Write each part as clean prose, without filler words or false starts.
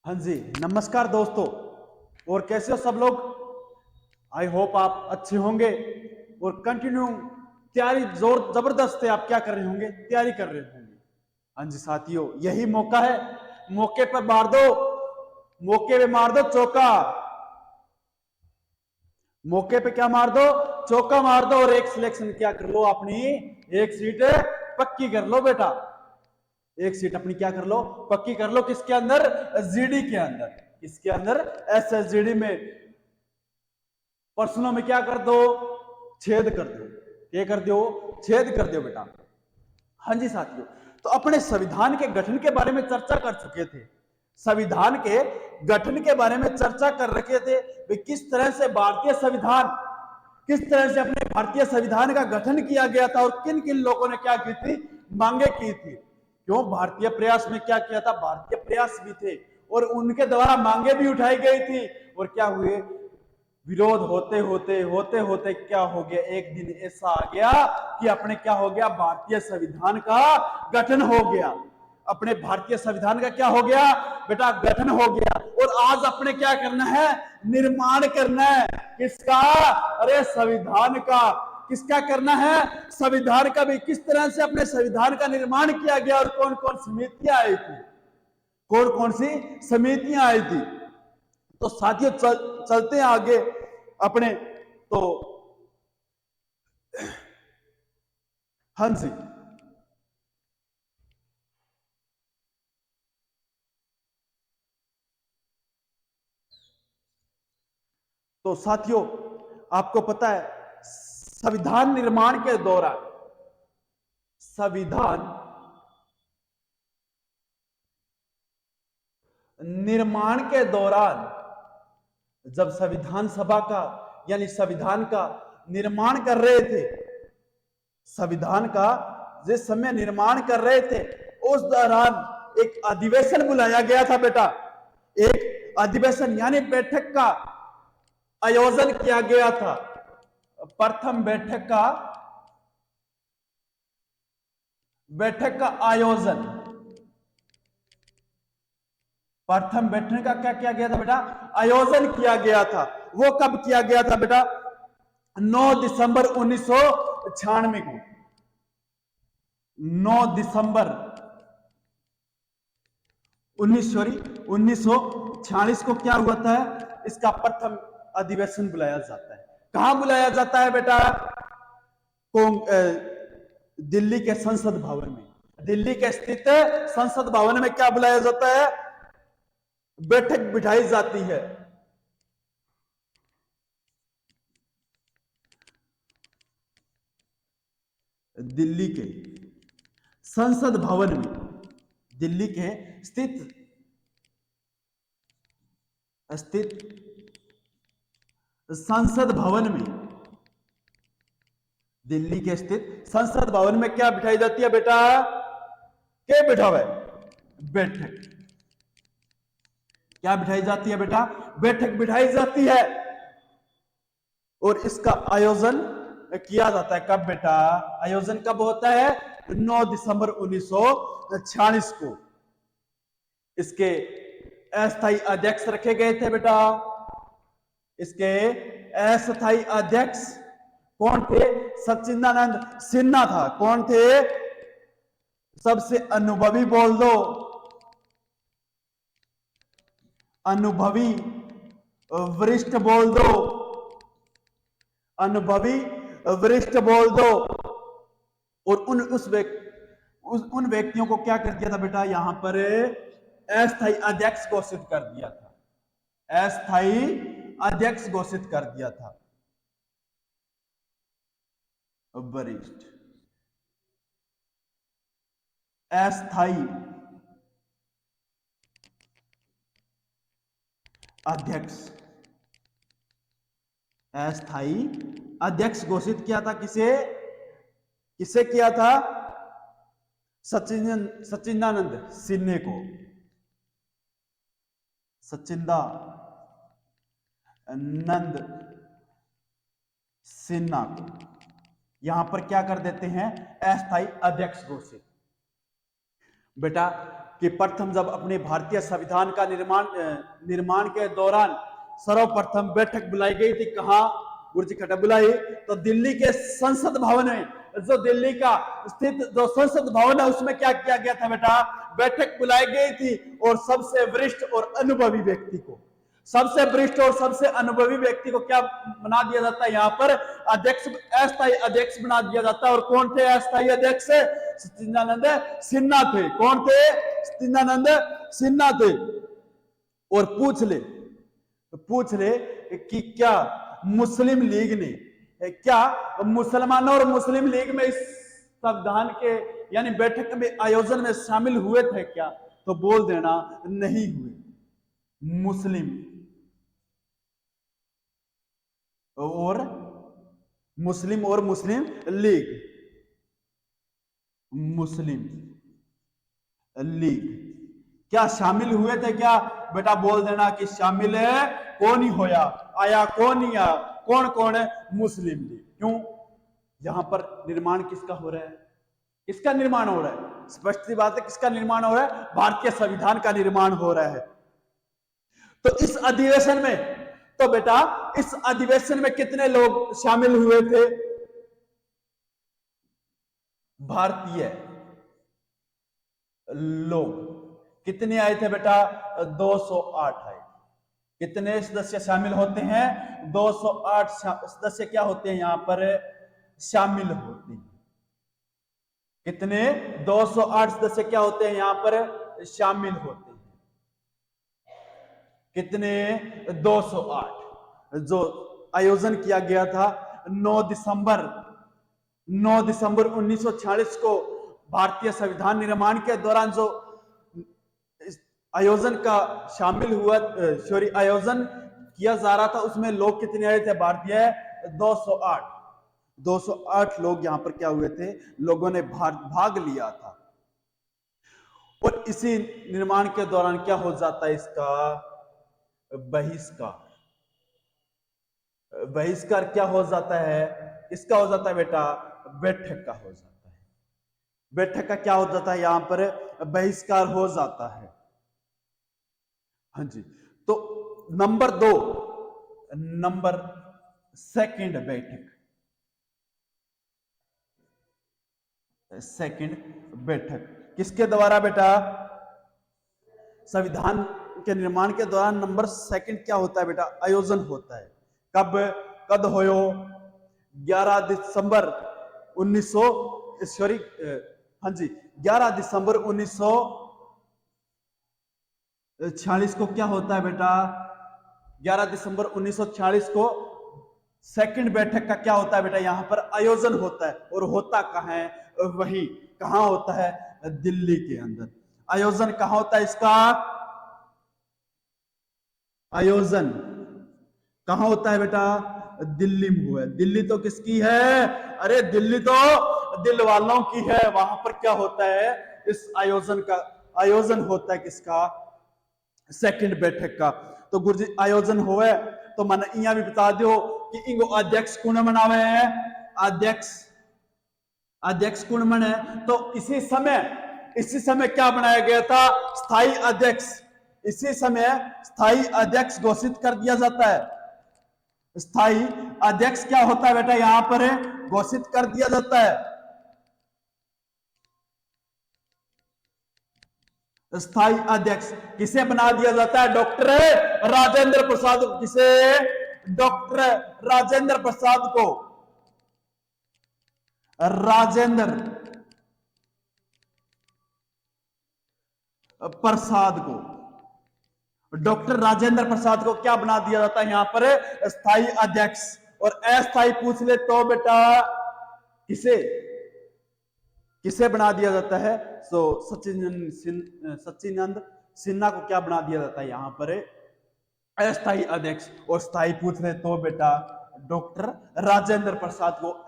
हाँ जी, नमस्कार दोस्तों। और कैसे हो सब लोग? आई होप आप अच्छे होंगे और कंटिन्यू तैयारी जोर जबरदस्त है। आप क्या कर रहे होंगे? तैयारी कर रहे होंगे। हाँ जी साथियों, यही मौका है। मौके पर मार दो, मौके पे मार दो चौका। मौके पे क्या मार दो? चौका मार दो और एक सिलेक्शन क्या कर लो, अपनी एक सीट पक्की कर लो बेटा। एक सीट अपनी क्या कर लो? पक्की कर लो। किसके अंदर? जीडी के अंदर। किसके अंदर? एसएसजीडी में। प्रश्नों में क्या कर दो? छेद कर दो। क्या कर दो? छेद कर दो बेटा। हाँ जी साथियों, तो अपने संविधान के गठन के बारे में चर्चा कर चुके थे। संविधान के गठन के बारे में चर्चा कर रखे थे। वे किस तरह से भारतीय संविधान, किस तरह से अपने भारतीय संविधान का गठन किया गया था और किन किन लोगों ने क्या की थी? मांगे की थी। क्यों? भारतीय प्रयास में क्या किया था? भारतीय प्रयास भी थे और उनके द्वारा मांगे भी उठाई गई थी। और क्या हुए? विरोध होते होते होते होते क्या हो गया? एक दिन ऐसा आ गया कि अपने क्या हो गया? भारतीय संविधान का गठन हो गया। अपने भारतीय संविधान का क्या हो गया बेटा? गठन हो गया। और आज अपने क्या करना है? निर्माण करना है। किसका? अरे संविधान का। किसका करना है? संविधान का भी। किस तरह से अपने संविधान का निर्माण किया गया और कौन कौन समितियां आई थी? कौन कौन सी समितियां आई थी? तो साथियों चलते हैं आगे अपने। तो हाँ जी, तो साथियों आपको पता है संविधान निर्माण के दौरान, संविधान निर्माण के दौरान जब संविधान सभा का यानी संविधान का निर्माण कर रहे थे, संविधान का जिस समय निर्माण कर रहे थे उस दौरान एक अधिवेशन बुलाया गया था बेटा। एक अधिवेशन यानी बैठक का आयोजन किया गया था। प्रथम बैठक का आयोजन, प्रथम बैठक का क्या किया गया था बेटा? आयोजन किया गया था। वो कब किया गया था बेटा? 9 दिसंबर 1996 को। 9 दिसंबर 1946 को क्या हुआ था? इसका प्रथम अधिवेशन बुलाया जाता है। कहां बुलाया जाता है बेटा? दिल्ली के संसद भवन में। दिल्ली के स्थित संसद भवन में क्या बुलाया जाता है? बैठक बिठाई जाती है। दिल्ली के संसद भवन में, दिल्ली के स्थित स्थित संसद भवन में, दिल्ली के स्थित संसद भवन में क्या बिठाई जाती है बेटा? क्या बिठा हुआ है? बैठक। क्या बिठाई जाती है बेटा? बैठक बिठाई जाती है। और इसका आयोजन किया जाता है कब बेटा? आयोजन कब होता है? 9 दिसंबर 1946 को। इसके अस्थायी अध्यक्ष रखे गए थे बेटा। इसके अस्थायी अध्यक्ष कौन थे? सच्चिदानंद सिन्हा था। कौन थे? सबसे अनुभवी बोल दो, अनुभवी वरिष्ठ बोल दो, अनुभवी वरिष्ठ बोल दो। और उन व्यक्तियों को क्या कर दिया था बेटा? यहां पर अस्थायी अध्यक्ष घोषित कर दिया था। अस्थायी अध्यक्ष घोषित कर दिया था। वरिष्ठ अस्थायी अध्यक्ष, अस्थायी अध्यक्ष घोषित किया था। किसे? किसे किया था? सच्चिदानंद सिन्हा को। सच्चिदानंद सिन्हा को यहां पर क्या कर देते हैं? अस्थायी अध्यक्ष घोषित। बेटा कि प्रथम जब अपने भारतीय संविधान का निर्माण के दौरान सर्वप्रथम बैठक बुलाई गई थी, कहां गुरुजी खट्टा बुलाई? तो दिल्ली के संसद भवन में, जो दिल्ली का स्थित जो संसद भवन है उसमें क्या किया गया था बेटा? बैठक बुलाई गई थी और सबसे वरिष्ठ और अनुभवी व्यक्ति को, सबसे वरिष्ठ और सबसे अनुभवी व्यक्ति को क्या बना दिया जाता है? यहाँ पर अध्यक्ष, अस्थायी अध्यक्ष बना दिया जाता है। और कौन थे अस्थायी अध्यक्ष? सचिदानंद सिन्हा थे। कौन थे? सचिदानंद सिन्हा थे। और पूछ ले कि क्या मुस्लिम लीग ने, क्या मुसलमानों और मुस्लिम लीग में इस संविधान के यानी बैठक में आयोजन में शामिल हुए थे क्या? तो बोल देना नहीं हुए। मुस्लिम और मुस्लिम लीग, मुस्लिम लीग क्या शामिल हुए थे क्या? बेटा बोल देना कि शामिल है। कौन ही होया आया, कौन ही आया, कौन कौन है? मुस्लिम लीग। क्यों? यहां पर निर्माण किसका हो रहा है? किसका निर्माण हो रहा है? स्पष्ट सी बात है, किसका निर्माण हो रहा है? भारतीय संविधान का निर्माण हो रहा है। तो इस अधिवेशन में, तो बेटा इस अधिवेशन में कितने लोग शामिल हुए थे? भारतीय लोग कितने आए थे बेटा? 208 आए। कितने सदस्य शामिल होते हैं? 208 सदस्य क्या होते हैं यहां पर? शामिल होते हैं। कितने? 208 सदस्य क्या होते हैं यहां पर? शामिल होते हैं। कितने? 208। जो आयोजन किया गया था 9 दिसंबर 1946 को भारतीय संविधान निर्माण के दौरान जो आयोजन का शामिल हुआ, सॉरी आयोजन किया जा रहा था, उसमें लोग कितने आए थे? भारतीय 208 लोग यहां पर क्या हुए थे? लोगों ने भाग लिया था। और इसी निर्माण के दौरान क्या हो जाता है? इसका बहिष्कार। बहिष्कार क्या हो जाता है? इसका हो जाता है बेटा बैठक का हो जाता है। बैठक का क्या हो जाता है? यहां पर बहिष्कार हो जाता है। हाँ जी। तो नंबर 2, नंबर सेकंड बैठक, सेकंड बैठक किसके द्वारा बेटा? संविधान के निर्माण के दौरान नंबर सेकंड क्या होता है बेटा? आयोजन होता है। कब होयो? 11 दिसंबर 1900, सॉरी हाँ जी, 11 दिसंबर 1946 को क्या होता है बेटा? 11 दिसंबर 1946 को सेकंड बैठक का क्या होता है बेटा? यहां पर आयोजन होता है। और होता कहां है? वही कहां होता है? दिल्ली के अंदर। आयोजन कहां होता है इसका? आयोजन कहां होता है बेटा? दिल्ली में हुआ है। दिल्ली तो किसकी है? अरे दिल्ली तो दिल वालों की है। वहां पर क्या होता है? इस आयोजन का आयोजन होता है। किसका? सेकंड बैठक का। तो गुरुजी आयोजन हुआ है तो मैंने इं भी बता दो कि इनको अध्यक्ष कौन बनावे हैं? अध्यक्ष कौन बने? तो इसी समय क्या बनाया गया था? स्थायी अध्यक्ष। इसी समय स्थायी अध्यक्ष घोषित कर दिया जाता है। स्थायी अध्यक्ष क्या होता है बेटा? यहां पर घोषित कर दिया जाता है। स्थायी अध्यक्ष किसे बना दिया जाता है? डॉक्टर राजेंद्र प्रसाद। किसे? डॉक्टर राजेंद्र प्रसाद को। राजेंद्र प्रसाद को, डॉक्टर राजेंद्र प्रसाद को क्या बना दिया जाता है यहां पर? स्थायी अध्यक्ष। और अस्थायी पूछ ले तो बेटा किसे बना दिया जाता है? सो सचिदानंद सिन्हा को क्या बना दिया जाता है यहां पर? अस्थायी अध्यक्ष। और स्थायी पूछ ले तो बेटा डॉक्टर राजेंद्र प्रसाद को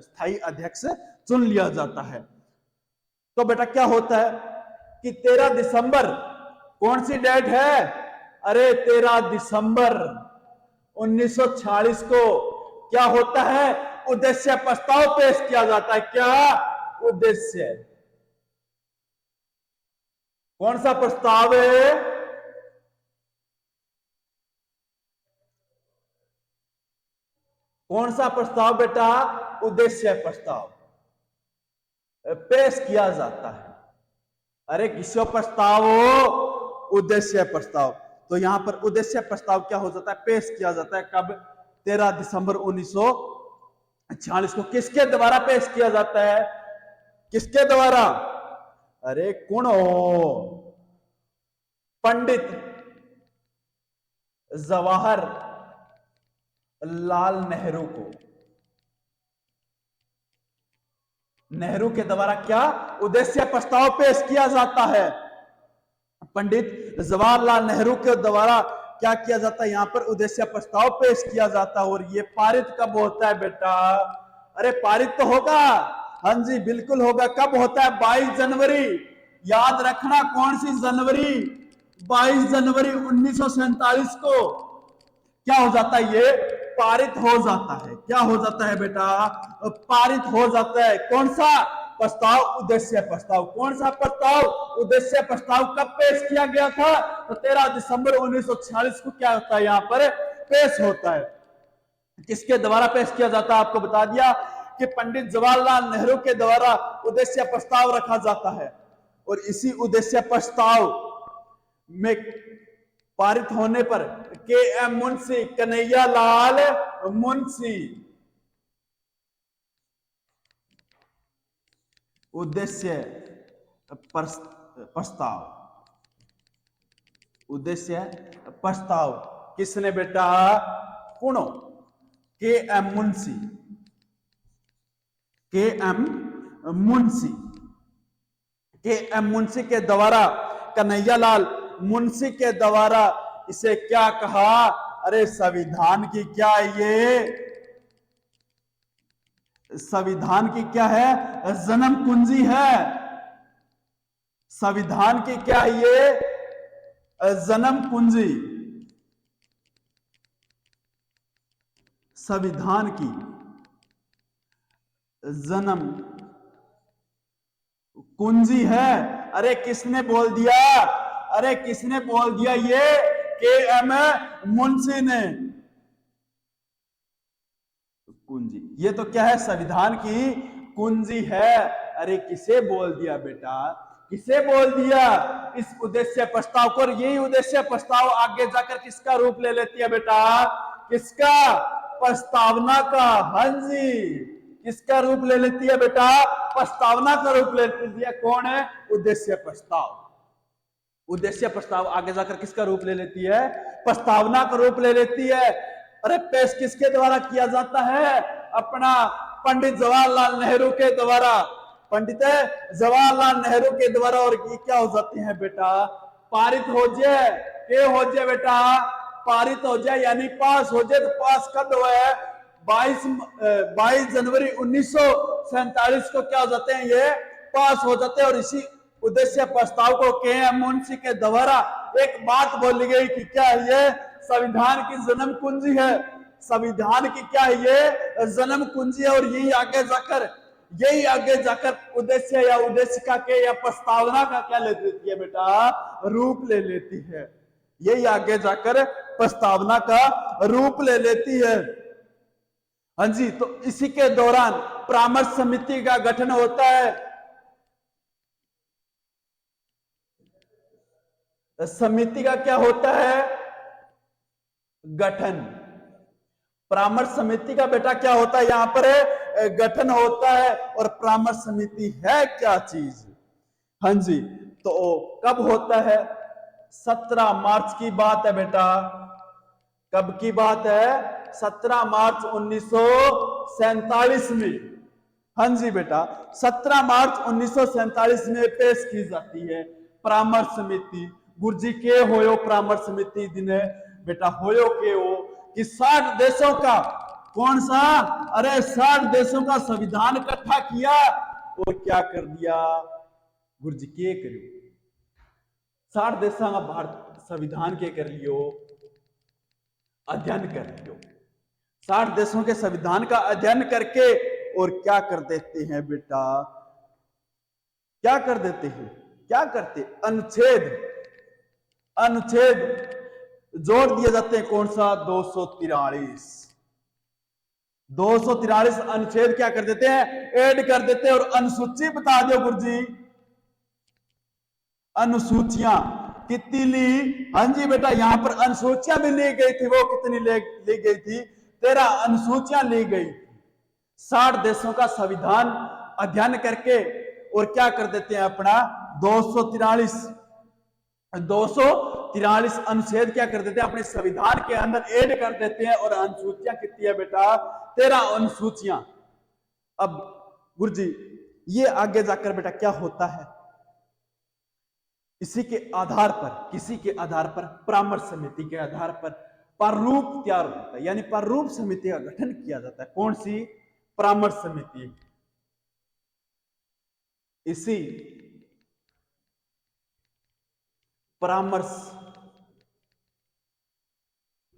स्थायी अध्यक्ष चुन लिया जाता है। तो बेटा क्या होता है कि 13 दिसंबर कौन सी डेट है? अरे 13 दिसंबर 1946 को क्या होता है? उद्देश्य प्रस्ताव पेश किया जाता है। क्या उद्देश्य? कौन सा प्रस्ताव है? कौन सा प्रस्ताव बेटा? उद्देश्य प्रस्ताव पेश किया जाता है। अरे किसो प्रस्ताव हो? उद्देश्य प्रस्ताव। तो यहां पर उद्देश्य प्रस्ताव क्या हो जाता है? पेश किया जाता है। कब? 13 दिसंबर 1946 को। किसके द्वारा पेश किया जाता है? किसके द्वारा? अरे कौन हो? पंडित जवाहर लाल नेहरू को। नेहरू के द्वारा क्या उद्देश्य प्रस्ताव पेश किया जाता है? पंडित जवाहरलाल नेहरू के द्वारा क्या किया जाता है? यहां पर उद्देश्य प्रस्ताव पेश किया जाता है। और ये पारित कब होता है बेटा? अरे पारित तो होगा, हाँ जी बिल्कुल होगा। कब होता है? 22 जनवरी। याद रखना, कौन सी जनवरी? 22 जनवरी 1947 को क्या हो जाता है? ये पारित हो जाता है। क्या हो जाता है बेटा? पारित हो जाता है। कौन सा प्रस्ताव? उद्देश्य प्रस्ताव। कौन सा प्रस्ताव? उद्देश्य प्रस्ताव। कब पेश किया गया था? तो 13 दिसंबर 1946 को क्या होता है? यहां पर पेश होता है। किसके द्वारा पेश किया जाता है? आपको बता दिया कि पंडित जवाहरलाल नेहरू के द्वारा उद्देश्य प्रस्ताव रखा जाता है। और इसी उद्देश्य प्रस्ताव में पारित होने पर के एम मुंशी, कन्हैया लाल मुंशी उद्देश्य प्रस्ताव। उद्देश्य प्रस्ताव किसने बेटा? कौन? के एम मुंशी। के एम मुंशी। के एम मुंशी के द्वारा, कन्हैया लाल मुंशी के द्वारा इसे क्या कहा? अरे संविधान की क्या ये? संविधान की क्या है? जन्म कुंजी है। संविधान की क्या है ये? जन्म कुंजी। संविधान की जन्म कुंजी है। अरे किसने बोल दिया? अरे किसने बोल दिया? ये के एम मुंशी ने। कुंजी, ये तो क्या है? संविधान की कुंजी है। अरे किसे बोल दिया बेटा? किसे बोल दिया? इस उद्देश्य प्रस्ताव को। यही उद्देश्य प्रस्ताव आगे जाकर किसका रूप ले लेती है बेटा? किसका? प्रस्तावना का। हाँ जी, किसका रूप ले लेती है बेटा? प्रस्तावना का रूप ले लेती है। कौन है? उद्देश्य प्रस्ताव। उद्देश्य प्रस्ताव आगे जाकर किसका रूप ले लेती है? प्रस्तावना का रूप ले लेती है। अरे पेश किसके द्वारा किया जाता है? अपना पंडित जवाहरलाल नेहरू के द्वारा। पंडित जवाहरलाल नेहरू के द्वारा। और ये क्या हो जाते हैं बेटा? पारित हो जाए। के हो जाए बेटा? पारित हो जाए, यानी पास हो जाए। तो पास कब हुआ है? 22 जनवरी 1947 को क्या हो जाते हैं? ये पास हो जाते हैं। और इसी उद्देश्य प्रस्ताव को के एम मुंशी के द्वारा एक बात बोली गई कि क्या है? ये संविधान की जन्म कुंजी है। संविधान की क्या है? ये जन्म कुंजी है। और यही आगे जाकर उद्देश्य या उद्देशिका के या प्रस्तावना का क्या ले लेती है बेटा? रूप ले लेती है। यही आगे जाकर प्रस्तावना का रूप ले लेती है। हाँ जी, तो इसी के दौरान परामर्श समिति का गठन होता है। समिति का क्या होता है? गठन। परामर्श समिति का बेटा क्या होता है? यहां पर गठन होता है। और परामर्श समिति है क्या चीज? हाँ जी, तो कब होता है? 17 मार्च की बात है बेटा। कब की बात है? 17 मार्च 1947 में। हाँ जी बेटा, 17 मार्च 1947 में पेश की जाती है परामर्श समिति। गुरुजी के होयो परामर्श समिति दिने बेटा? होयो के हो कि 60 देशों का। कौन सा? अरे 60 देशों का संविधान इकट्ठा किया और क्या कर दिया? गुरुजी के करियो 60 देशों का भारत संविधान के कर लियो, अध्ययन कर लियो। 60 देशों के संविधान का अध्ययन करके और क्या कर देते हैं बेटा? क्या कर देते हैं? क्या करते, अनुच्छेद, अनुच्छेद जोड़ दिए जाते हैं, कौन सा, 243, 243 अनुच्छेद क्या कर देते हैं, ऐड कर देते हैं। और अनुसूची बता दो गुरुजी, अनुसूचियां कितनी ली, हाँ जी बेटा, यहां पर अनुसूचियां भी ली गई थी, वो कितनी ली गई थी, 13 अनुसूचियां ली गई थी। 60 देशों का संविधान अध्ययन करके और क्या कर देते हैं अपना 243 अनुच्छेद क्या कर देते हैं अपने संविधान के अंदर ऐड कर देते हैं। और अनुसूचियां कितनी है बेटा, 13 अनुसूचियां। अब गुरुजी ये आगे जाकर बेटा क्या होता है, इसी के आधार पर, किसी के आधार पर, परामर्श समिति के आधार पर प्रारूप तैयार होता है, यानी प्रारूप समिति का गठन किया जाता है। कौन सी, परामर्श समिति। इसी परामर्श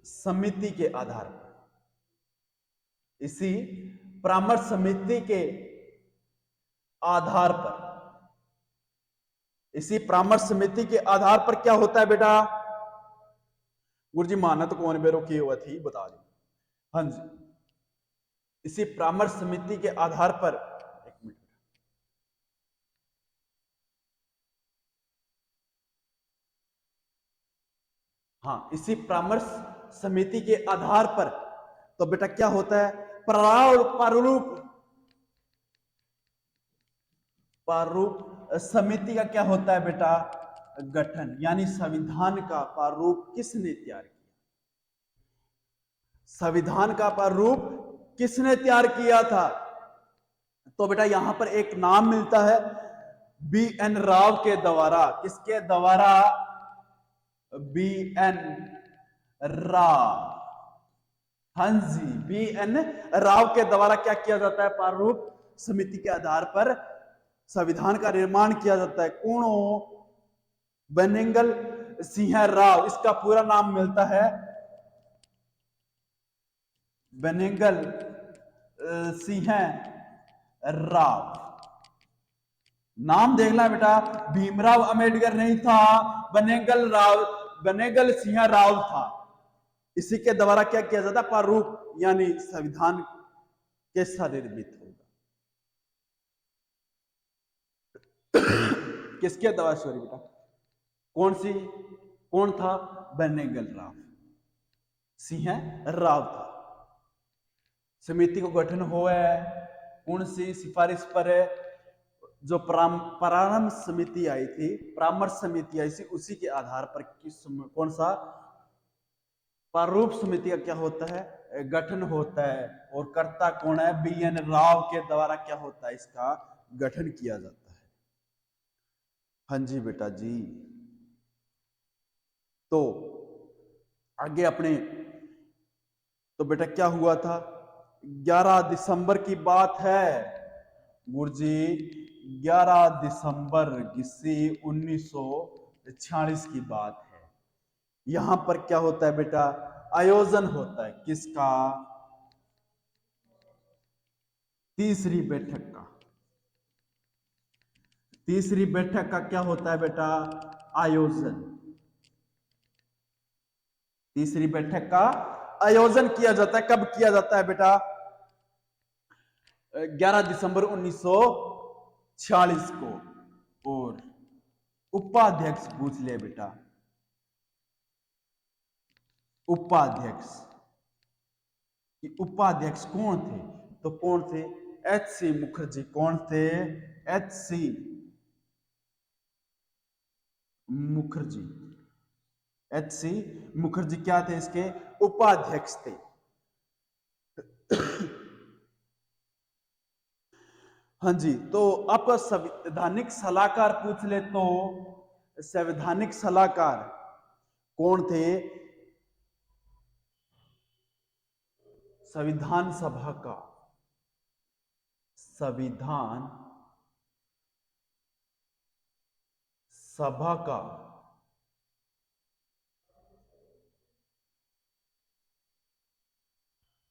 समिति के आधार पर, इसी परामर्श समिति के आधार पर, इसी परामर्श समिति के आधार पर क्या होता है बेटा, गुरुजी मानत कौन बेरो की हुआ थी बता दो, हाँ जी, इसी परामर्श समिति के आधार पर, एक मिनट, हाँ, इसी परामर्श समिति के आधार पर तो बेटा क्या होता है, प्रारूप समिति का क्या होता है बेटा, गठन, यानी संविधान का प्रारूप किसने तैयार किया, संविधान का प्रारूप किसने तैयार किया था। तो बेटा यहां पर एक नाम मिलता है बी.एन. राव के द्वारा, किसके द्वारा, बी.एन. राव, हाँ जी, बी.एन. राव के द्वारा क्या किया जाता है, प्रारूप समिति के आधार पर संविधान का निर्माण किया जाता है। कौन, बेनेगल सिंह राव, इसका पूरा नाम मिलता है बेनेगल सिंह राव। नाम देखना बेटा, भीमराव अंबेडकर नहीं था, बेनेगल सिंह राव था। इसी के द्वारा क्या किया जाता, प्रारूप, यानी संविधान कैसा निर्मित होगा, किसके द्वारा, सॉरी बेटा, कौन सी, कौन था, बेनेगल राव सिंह राव था। समिति को गठन हुआ है, कौन सी सिफारिश पर है, जो परामर्श समिति आई थी, परामर्श समिति आई थी, उसी के आधार पर किस, कौन सा, प्रारूप समिति का क्या होता है, गठन होता है। और कर्ता कौन है, बी.एन. राव के द्वारा क्या होता है, इसका गठन किया जाता है। हाँ जी बेटा जी, तो आगे अपने, तो बेटा क्या हुआ था, 11 दिसंबर की बात है गुरुजी, 11 दिसंबर किसी 1946 की बात है। यहां पर क्या होता है बेटा, आयोजन होता है, किसका, तीसरी बैठक का, तीसरी बैठक का क्या होता है बेटा, आयोजन, तीसरी बैठक का आयोजन किया जाता है। कब किया जाता है बेटा, 11 दिसंबर 1946 को। और उपाध्यक्ष पूछ ले बेटा, उपाध्यक्ष, कि उपाध्यक्ष कौन थे, तो कौन थे, एच.सी. मुखर्जी। कौन थे, एच.सी. मुखर्जी, एच.सी. मुखर्जी क्या थे, इसके उपाध्यक्ष थे। हाँ जी, तो आप संवैधानिक सलाहकार पूछ ले, तो संवैधानिक सलाहकार कौन थे, संविधान सभा का, संविधान सभा का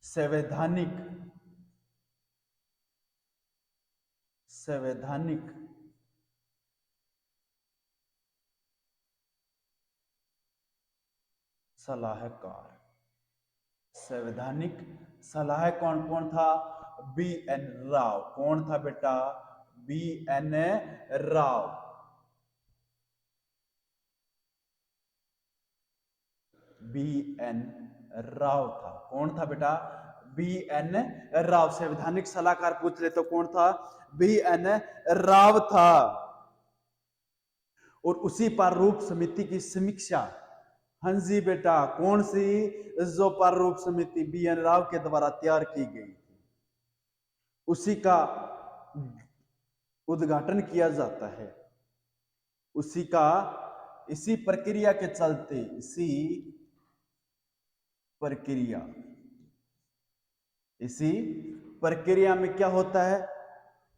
संवैधानिक, संवैधानिक सलाहकार। संवैधानिक सलाहकार कौन कौन था? B N Rao. कौन था बेटा? B N Rao. B N Rao था। कौन था बेटा? B N Rao. संवैधानिक सलाहकार पूछ ले तो कौन था? बी एन राव था। और उसी प्रारूप समिति की समीक्षा, हाँ जी बेटा, कौन सी? जो प्रारूप समिति बी एन राव के द्वारा तैयार की गई थी, उसी का उद्घाटन किया जाता है। उसी का इसी प्रक्रिया के चलते, इसी प्रक्रिया में क्या होता है?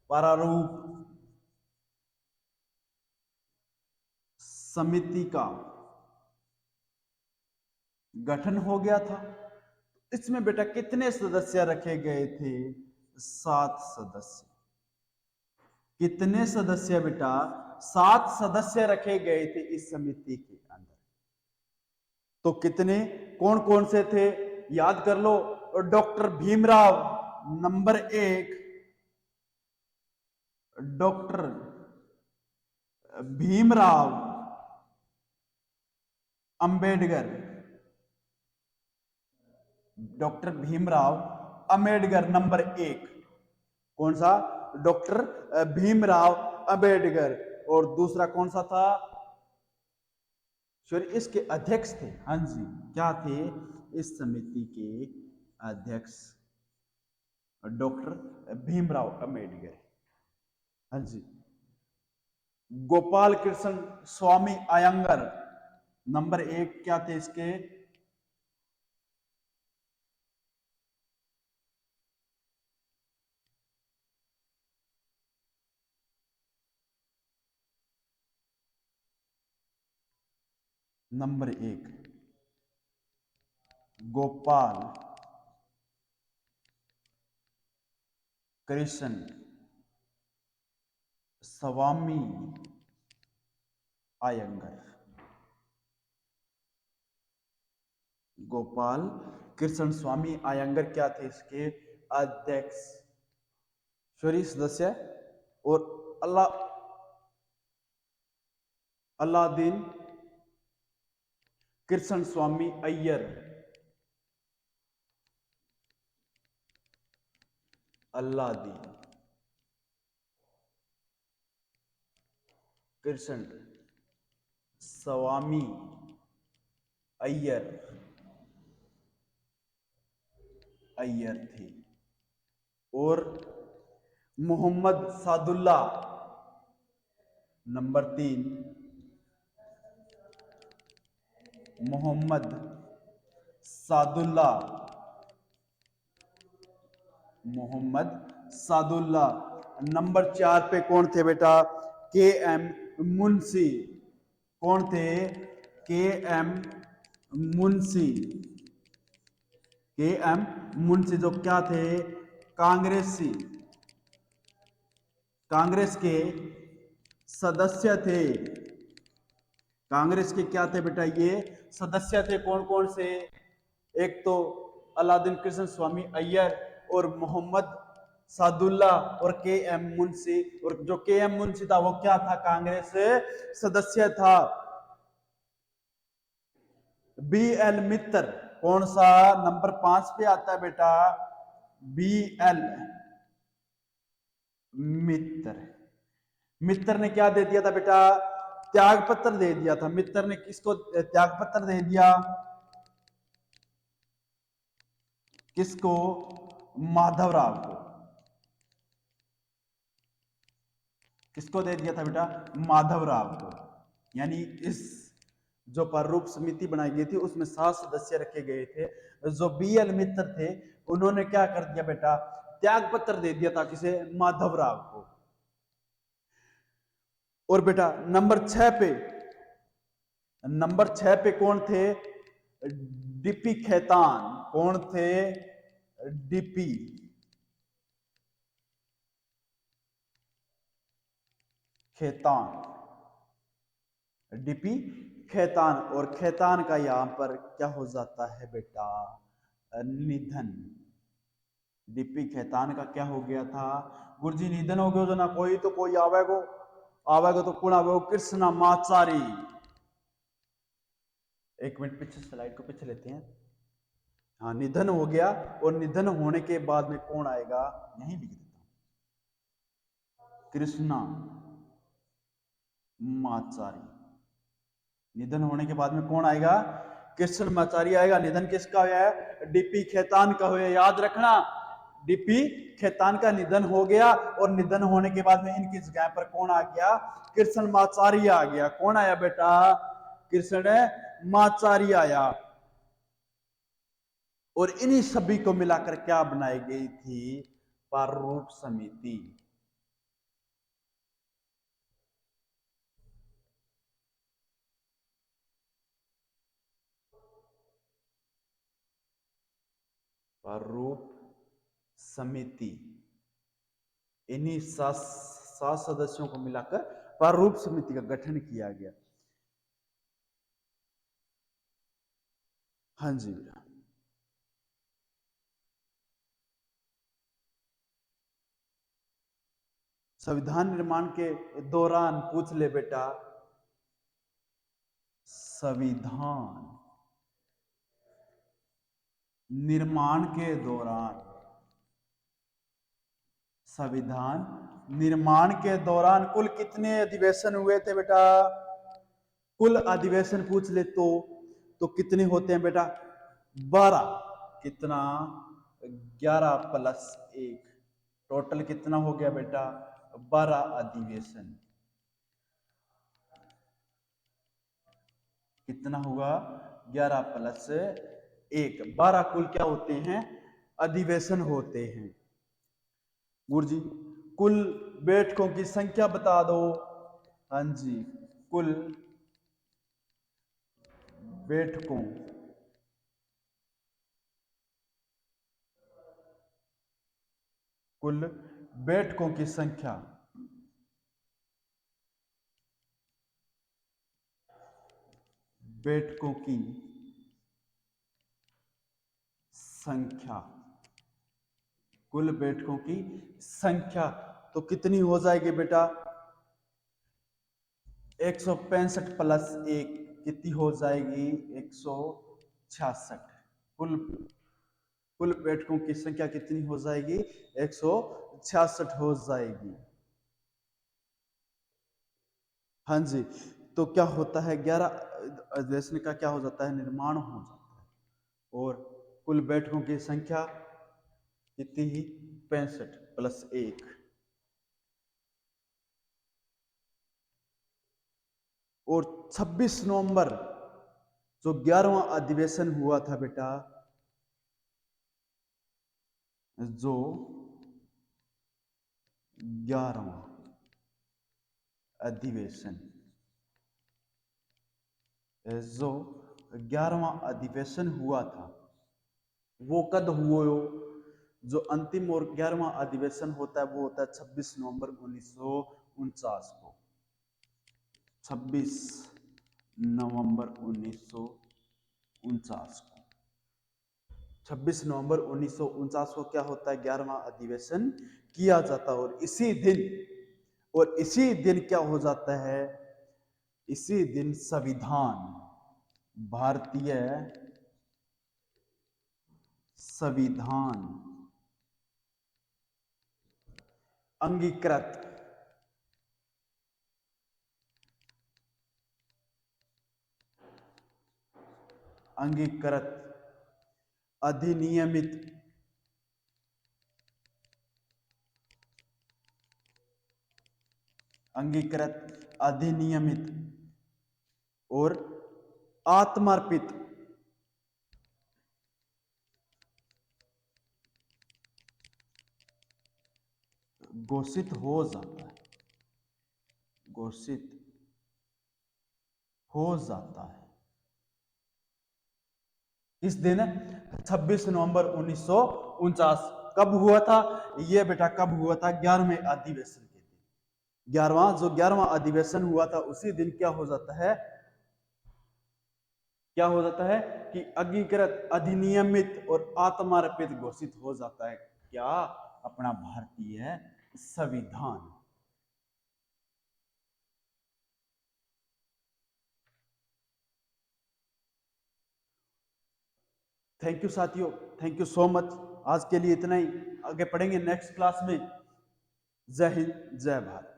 प्रारूप समिति का गठन हो गया था। इसमें बेटा कितने सदस्य रखे गए थे? 7 सदस्य। कितने सदस्य बेटा? 7 सदस्य रखे गए थे इस समिति के अंदर। तो कितने, कौन कौन से थे? याद कर लो। Doctor Bhimrao number 1, doctor Bhimrao Ambedkar. Doctor Bhimrao Ambedkar number 1। कौन सा? डॉक्टर भीमराव अंबेडकर। और दूसरा कौन सा था? सॉरी, इसके अध्यक्ष थे। हाँ जी, क्या थे? इस समिति के अध्यक्ष डॉक्टर भीमराव अंबेडकर। हाँ जी। गोपाल कृष्ण स्वामी अयंगर नंबर 1 क्या थे इसके? नंबर 1 गोपाल कृष्ण स्वामी अयंगर। गोपाल कृष्ण स्वामी अयंगर क्या थे इसके अध्यक्ष, सॉरी सदस्य। और अलादीन कृष्ण स्वामी अय्यर। अलादीन कृष्ण स्वामी अय्यर थे। और मोहम्मद सादुल्ला नंबर 3, मोहम्मद सादुल्ला। मोहम्मद सादुल्ला नंबर 4 पे कौन थे बेटा? के एम मुंशी। कौन थे? के एम मुंशी। के एम मुंशी जो क्या थे? कांग्रेसी, कांग्रेस के सदस्य थे। कांग्रेस के क्या थे बेटा? ये सदस्य थे। कौन कौन से? एक तो अलादीन कृष्ण स्वामी अय्यर और मोहम्मद सादुल्ला और के एम मुंशी। और जो के एम मुंशी था वो क्या था? कांग्रेस सदस्य था। बी एल मित्तर कौन सा? नंबर 5 पे आता है बेटा, बी एल मित्तर। मित्तर ने क्या दे दिया था बेटा? त्याग पत्र दे दिया था। मित्तर ने किसको त्याग पत्र दे दिया? किसको? माधवराव को। किसको दे दिया था बेटा? माधवराव को। यानी इस जो प्रारूप समिति बनाई गई थी उसमें 7 सदस्य रखे गए थे। जो बी एल मित्र थे उन्होंने क्या कर दिया बेटा? त्याग पत्र दे दिया था। किसे? माधवराव को। और बेटा नंबर 6 पे कौन थे? डीपी खेतान। कौन थे? डीपी खेतान। डीपी खैतान, और खैतान का यहां पर क्या हो जाता है बेटा, निधन। डीपी खैतान का क्या हो गया था गुरुजी, निधन हो गया जो ना, कोई तो कोई आवेगो, आवेगो तो कौन आवेगो, कृष्णा माचारी। एक मिनट पीछे, स्लाइड को पीछे लेते हैं। हाँ, निधन हो गया, और निधन होने के बाद में कौन आएगा, यहीं लिख देता हूं, कृष्णा माचारी। निधन होने के बाद में कौन आएगा, कृष्ण माचारी आएगा। निधन किसका हुआ है, डीपी खैतान का हुआ है, याद रखना। डीपी खैतान का निधन हो गया, और निधन होने के बाद में इनकी जगह पर कौन आ गया, कृष्ण माचारी आ गया। कौन आया बेटा, कृष्ण माचारी आया। और इन्हीं सभी को मिलाकर क्या बनाई गई थी, प्रारूप समिति। प्रारूप समिति, इन्हीं सात सदस्यों को मिलाकर प्रारूप समिति का गठन किया गया। हाँ जी बेटा, संविधान निर्माण के दौरान पूछ ले बेटा, संविधान निर्माण के दौरान, संविधान निर्माण के दौरान कुल कितने अधिवेशन हुए थे बेटा, कुल अधिवेशन पूछ ले तो कितने होते हैं बेटा, 12। कितना, 11 प्लस 1, टोटल कितना हो गया बेटा, 12 अधिवेशन। कितना हुआ, 11 प्लस 1, 12 कुल क्या होते हैं, अधिवेशन होते हैं। गुरुजी कुल बैठकों की संख्या बता दो। हाँ जी, कुल बैठकों, कुल बैठकों की संख्या, बैठकों की संख्या, कुल बैठकों की संख्या तो कितनी हो जाएगी बेटा, 165 प्लस 1 कितनी हो जाएगी, 166। कुल कुल बैठकों की संख्या कितनी हो जाएगी, 166 हो जाएगी। हाँ जी, तो क्या होता है, 11 अधिवेशन का क्या हो जाता है, निर्माण हो जाता है। और कुल बैठकों की संख्या कितनी ही, 65 प्लस 1। और 26 नवंबर जो 11वां अधिवेशन हुआ था बेटा, जो 11वां अधिवेशन, जो 11वां अधिवेशन हुआ था, वो कद हुआ, जो अंतिम और 11वां अधिवेशन होता है वो होता है 26 नवंबर 1949 को। 26 नवंबर 1949 को, 26 नवंबर 1949 को क्या होता है, 11वां अधिवेशन किया जाता है। और इसी दिन क्या हो जाता है, इसी दिन संविधान, भारतीय संविधान अंगीकृत, अंगीकृत, अधिनियमित, अंगीकृत, अधिनियमित और आत्मर्पित, घोषित हो जाता है, घोषित हो जाता है। इस दिन 26 नवंबर 1949 कब हुआ था, ये बेटा कब हुआ था, 11वें अधिवेशन के दिन। 11वां अधिवेशन हुआ था उसी दिन क्या हो जाता है, क्या हो जाता है कि अंगीकृत, अधिनियमित और आत्मार्पित घोषित हो जाता है। क्या? अपना भारतीय संविधान। थैंक यू साथियों, थैंक यू सो मच। आज के लिए इतना ही, आगे पढ़ेंगे नेक्स्ट क्लास में। जय हिंद, जय भारत।